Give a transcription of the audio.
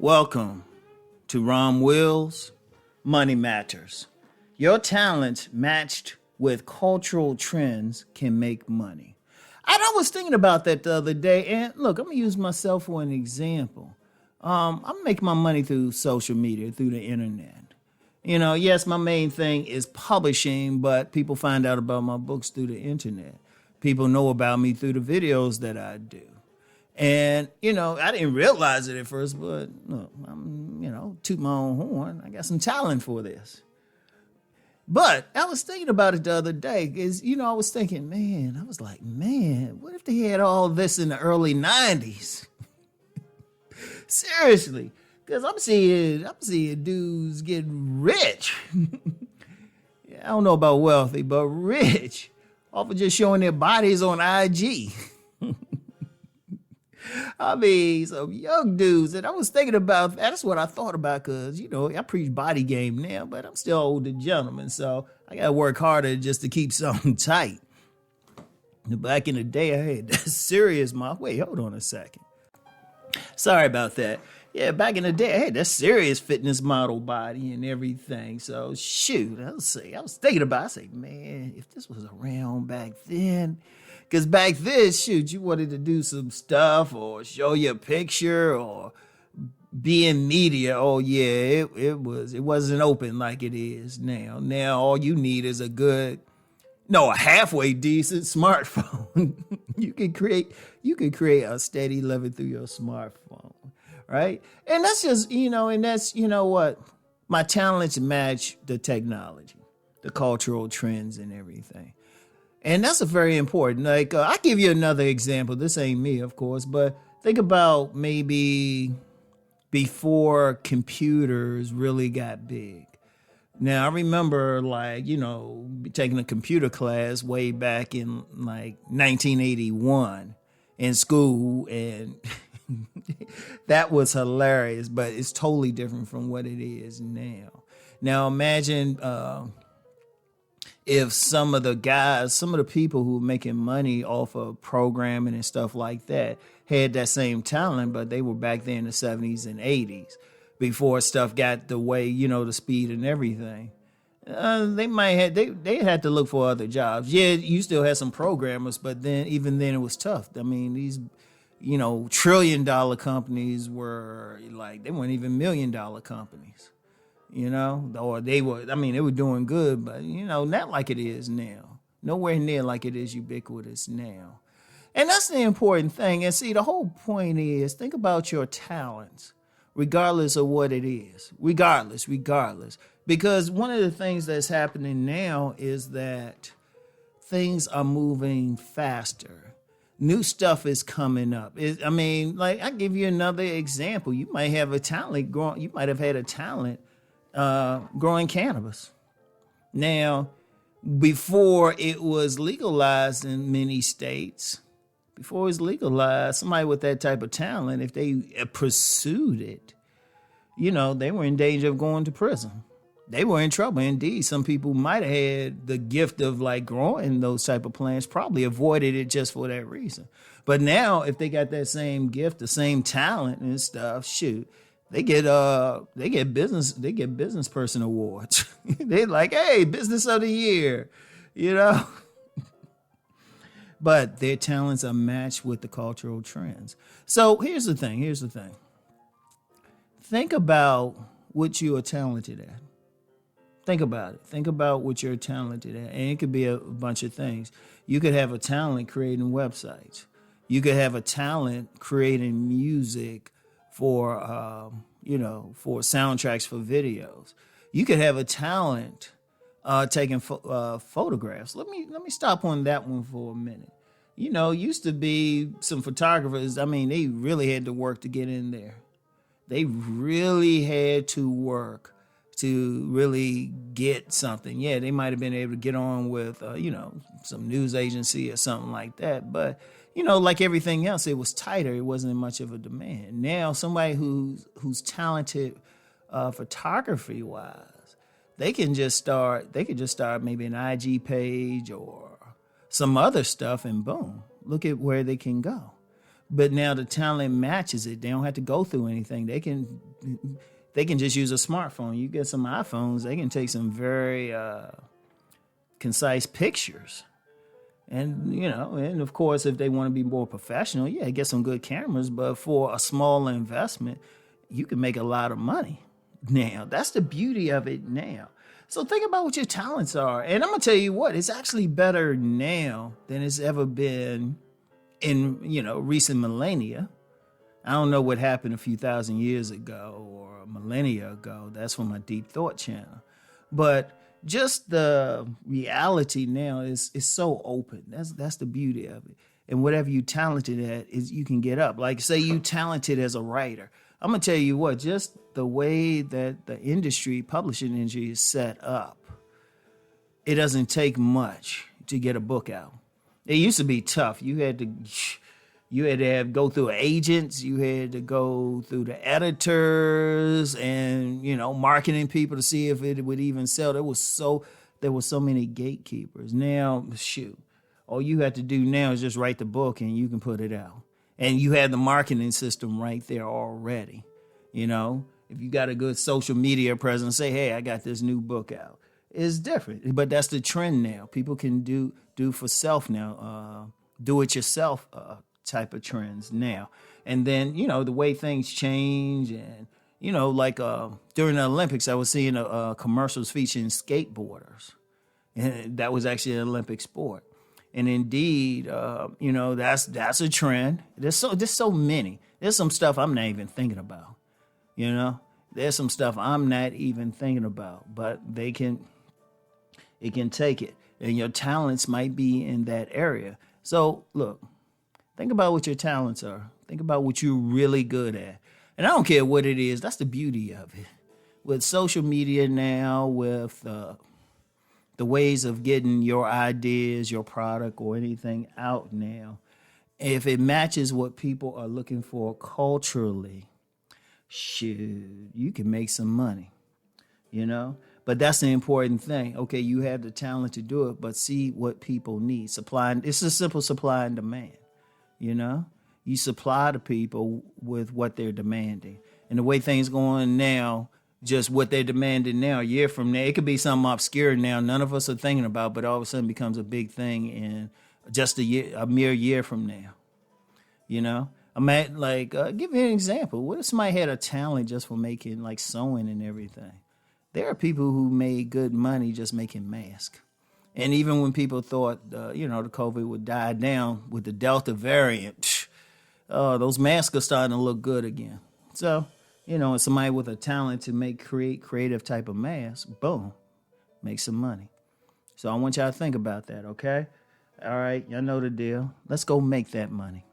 Welcome to Rom Wills, Money Matters. Your talents matched with cultural trends can make money. And I was thinking about that the other day, and look, I'm going to use myself for an example. I'm making my money through social media, through the internet. You know, yes, my main thing is publishing, but people find out about my books through the internet. People know about me through the videos that I do. And, you know, I didn't realize it at first, but look, I'm, toot my own horn. I got some talent for this. But I was thinking about it the other day because, I was thinking, man, what if they had all this in the early 90s? Seriously, because I'm seeing dudes get rich. I don't know about wealthy, but rich off of just showing their bodies on IG. I mean, some young dudes, and I was thinking about that. That's what I thought about because, I preach body game now, but I'm still older gentleman, so I got to work harder just to keep something tight. Back in the day, I had that serious model. Wait, hold on a second. Sorry about that. Yeah, back in the day, I had that serious fitness model body and everything. So, shoot, I was thinking about it. I say, man, if this was around back then. Because back then, shoot, you wanted to do some stuff or show your picture or be in media. Oh, yeah, it wasn't open like it is now. Now, all you need is a halfway decent smartphone. You can create a steady living through your smartphone, right? And that's just, what? My talents match the technology, the cultural trends and everything. And that's a very important. Like, I'll give you another example. This ain't me, of course, but think about maybe before computers really got big. Now, I remember, taking a computer class way back in, 1981 in school, and that was hilarious, but it's totally different from what it is now. Now, imagine if some of the people who were making money off of programming and stuff like that had that same talent, but they were back there in the 70s and 80s before stuff got the way, the speed and everything. They had to look for other jobs. Yeah, you still had some programmers, but even then it was tough. I mean, these, $1 trillion companies were they weren't even $1 million companies. Or they were doing good, but, not like it is now. Nowhere near like it is ubiquitous now. And that's the important thing. And see, the whole point is, think about your talents, regardless of what it is. Regardless. Because one of the things that's happening now is that things are moving faster. New stuff is coming up. I give you another example. You might have a talent growing. You might have had a talent growing cannabis. Now, before it was legalized in many states, somebody with that type of talent, if they pursued it, they were in danger of going to prison. They were in trouble. Indeed, some people might have had the gift of growing those type of plants, probably avoided it just for that reason. But now, if they got that same gift, the same talent and stuff, shoot, they get business person awards. They're like, hey, business of the year, But their talents are matched with the cultural trends. So here's the thing. Think about what you are talented at. Think about it. Think about what you're talented at. And it could be a bunch of things. You could have a talent creating websites. You could have a talent creating music for soundtracks for videos. You could have a talent taking photographs. Let me stop on that one for a minute. Used to be some photographers. They really had to work to get in there. They really had to work to really get something. Yeah, they might have been able to get on with, some news agency or something like that. But, like everything else, it was tighter. It wasn't much of a demand. Now, somebody who's talented photography-wise, they can just start. They could just start maybe an IG page or some other stuff, and boom, look at where they can go. But now the talent matches it. They don't have to go through anything. They can just use a smartphone. You get some iPhones, they can take some very concise pictures. And, and of course, if they want to be more professional, yeah, get some good cameras. But for a small investment, you can make a lot of money now. That's the beauty of it now. So think about what your talents are. And I'm going to tell you what, it's actually better now than it's ever been in, recent millennia. I don't know what happened a few thousand years ago or a millennia ago. That's from my Deep Thought channel. But just the reality now is so open. That's the beauty of it. And whatever you talented at is you can get up. Like say you talented as a writer. I'm gonna tell you what, just the way that the publishing industry is set up, it doesn't take much to get a book out. It used to be tough. You had to go through agents, you had to go through the editors and, marketing people to see if it would even sell. There were so many gatekeepers. Now, all you have to do now is just write the book and you can put it out. And you have the marketing system right there already. If you got a good social media presence, say, hey, I got this new book out. It's different, but that's the trend now. People can do for self now, do it yourself type of trends now. And then, the way things change and, like during the Olympics, I was seeing commercials featuring skateboarders. And that was actually an Olympic sport. And indeed, that's a trend. There's so many. There's some stuff I'm not even thinking about. There's some stuff I'm not even thinking about, but it can take it. And your talents might be in that area. So look, think about what your talents are. Think about what you're really good at. And I don't care what it is. That's the beauty of it. With social media now, with the ways of getting your ideas, your product, or anything out now, if it matches what people are looking for culturally, you can make some money, But that's the important thing. Okay, you have the talent to do it, but see what people need. It's a simple supply and demand, You supply the people with what they're demanding. And the way things going now, just what they're demanding now, a year from now, it could be something obscure now none of us are thinking about, but all of a sudden becomes a big thing in just a mere year from now. I might give you an example. What if somebody had a talent just for making sewing and everything? There are people who made good money just making masks. And even when people thought, the COVID would die down with the Delta variant, those masks are starting to look good again. So, and somebody with a talent to create creative type of masks, boom, make some money. So I want y'all to think about that, okay? All right, y'all know the deal. Let's go make that money.